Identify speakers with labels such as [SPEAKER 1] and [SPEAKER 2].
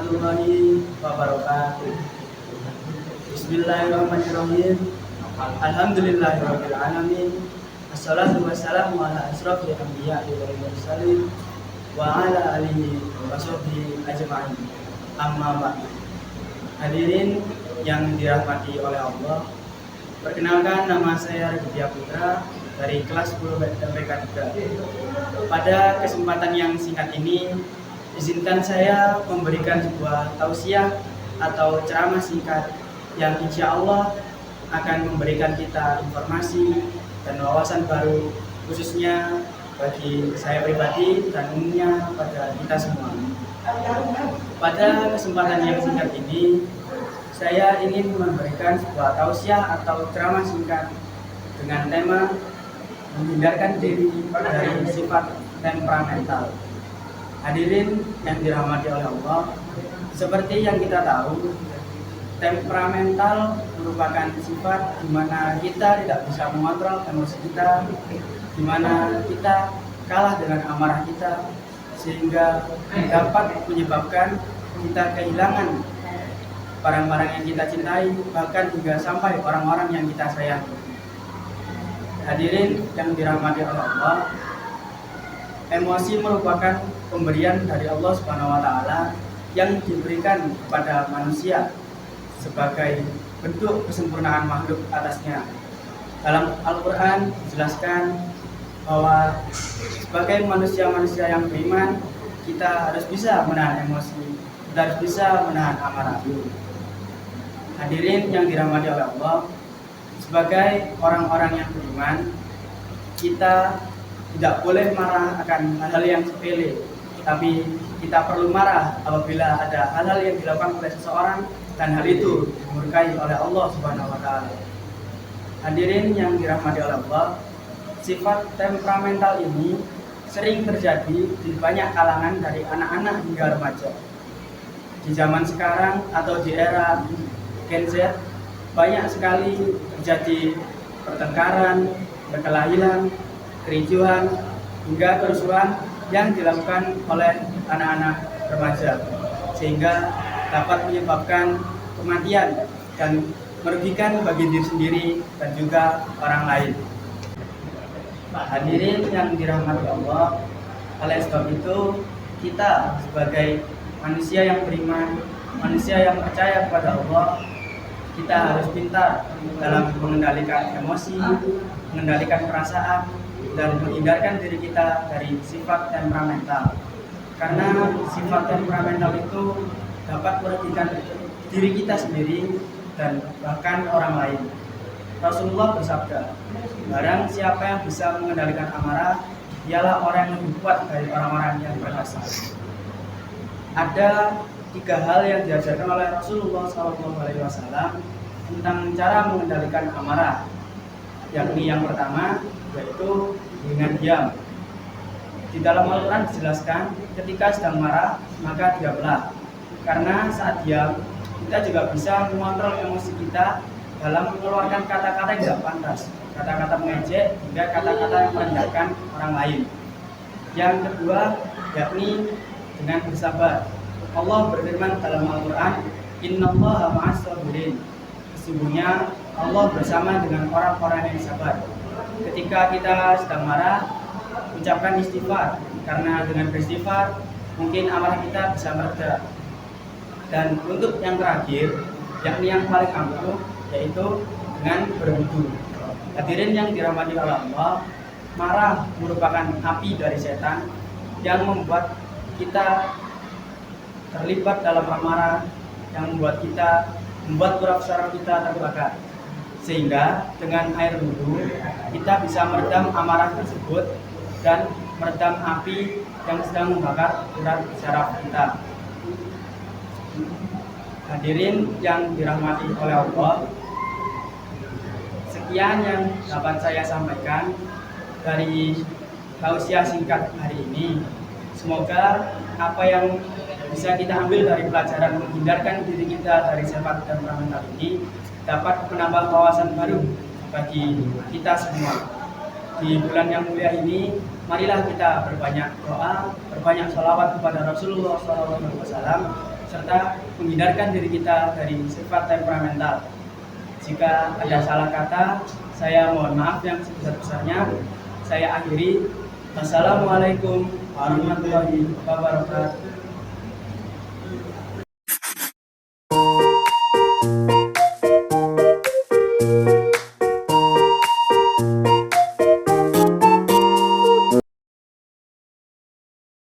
[SPEAKER 1] warahmatullahi wabarakatuh. Bismillahirrahmanirrahim. Alhamdulillahirabbil alamin. Assalatu wassalamu ala asrofil anbiya'i wal mursalin wa ala alihi wa sahbihi ajma'in. Amma ba'du. Hadirin yang dirahmati oleh Allah, perkenalkan, nama saya Raditya Putra dari kelas 10 MPK 3. Pada kesempatan yang singkat ini, izinkan saya memberikan sebuah tausiah atau ceramah singkat yang insya Allah akan memberikan kita informasi dan wawasan baru, khususnya bagi saya pribadi dan umumnya pada kita semua. Pada kesempatan yang singkat ini, saya ingin memberikan sebuah tausiah atau ceramah singkat dengan tema menghindarkan diri dari sifat temperamental. Hadirin yang dirahmati oleh Allah, seperti yang kita tahu, temperamental merupakan sifat di mana kita tidak bisa mengontrol emosi kita, di mana kita kalah dengan amarah kita, sehingga dapat menyebabkan kita kehilangan barang-barang yang kita cintai, bahkan juga sampai orang-orang yang kita sayangi. Hadirin yang dirahmati oleh Allah, emosi merupakan pemberian dari Allah Subhanahu wa taala yang diberikan kepada manusia sebagai bentuk kesempurnaan makhluk atasnya. Dalam Al-Qur'an dijelaskan bahwa sebagai manusia-manusia yang beriman, kita harus bisa menahan emosi, kita harus bisa menahan amarah. Hadirin yang dirahmati oleh Allah, sebagai orang-orang yang beriman, kita tidak boleh marah akan hal-hal yang sepele, tapi kita perlu marah apabila ada hal-hal yang dilakukan oleh seseorang dan hal itu dimurkai oleh Allah Subhanahu wa taala. Hadirin yang dirahmati oleh Allah, sifat temperamental ini sering terjadi di banyak kalangan dari anak-anak hingga remaja. Di zaman sekarang atau di era Gen Z, banyak sekali terjadi pertengkaran, perkelahian, kericuhan, hingga kerusuhan yang dilakukan oleh anak-anak remaja, sehingga dapat menyebabkan kematian dan merugikan bagi diri sendiri dan juga orang lain. Hadirin yang dirahmati Allah, oleh sebab itu kita sebagai manusia yang beriman, manusia yang percaya kepada Allah, kita harus pintar dalam mengendalikan emosi, mengendalikan perasaan, dan menghindarkan diri kita dari sifat temperamental. Karena sifat temperamental itu dapat merugikan diri kita sendiri dan bahkan orang lain. Rasulullah bersabda, barang siapa yang bisa mengendalikan amarah, ialah orang yang lebih kuat dari orang-orang yang berkuasa. Ada 3 hal yang diajarkan oleh Rasulullah SAW tentang cara mengendalikan amarah, yakni yang pertama yaitu dengan diam. Di dalam Al-Quran dijelaskan, ketika sedang marah maka diamlah, karena saat diam kita juga bisa mengontrol emosi kita dalam mengeluarkan kata-kata yang tidak pantas, kata-kata mengejek hingga kata-kata yang merendahkan orang lain. Yang kedua yakni dengan bersabar. Allah berfirman dalam Al-Quran, Innallaha ma'as sabirin. Sesungguhnya Allah bersama dengan orang-orang yang sabar. Ketika kita sedang marah, ucapkan istighfar, karena dengan beristighfar mungkin amarah kita bisa mereda. Dan untuk yang terakhir, yakni yang paling ampuh, yaitu dengan berwudu. Hadirin yang dirahmati oleh Allah, marah merupakan api dari setan yang membuat kita terlibat dalam amarah, yang membuat pura-pura kita terbakar. Sehingga dengan air wudu kita bisa meredam amarah tersebut dan meredam api yang sedang membakar urat syaraf kita. Hadirin yang dirahmati oleh Allah, sekian yang dapat saya sampaikan dari tausiah singkat hari ini. Semoga apa yang bisa kita ambil dari pelajaran menghindarkan diri kita dari sifat temperamental ini dapat menambah wawasan baru bagi kita semua. Di bulan yang mulia ini, marilah kita berbanyak doa, berbanyak sholawat kepada Rasulullah SAW, serta menghindarkan diri kita dari sifat temperamental. Jika ada salah kata, saya mohon maaf yang sebesar-besarnya. Saya akhiri. Wassalamualaikum warahmatullahi wabarakatuh.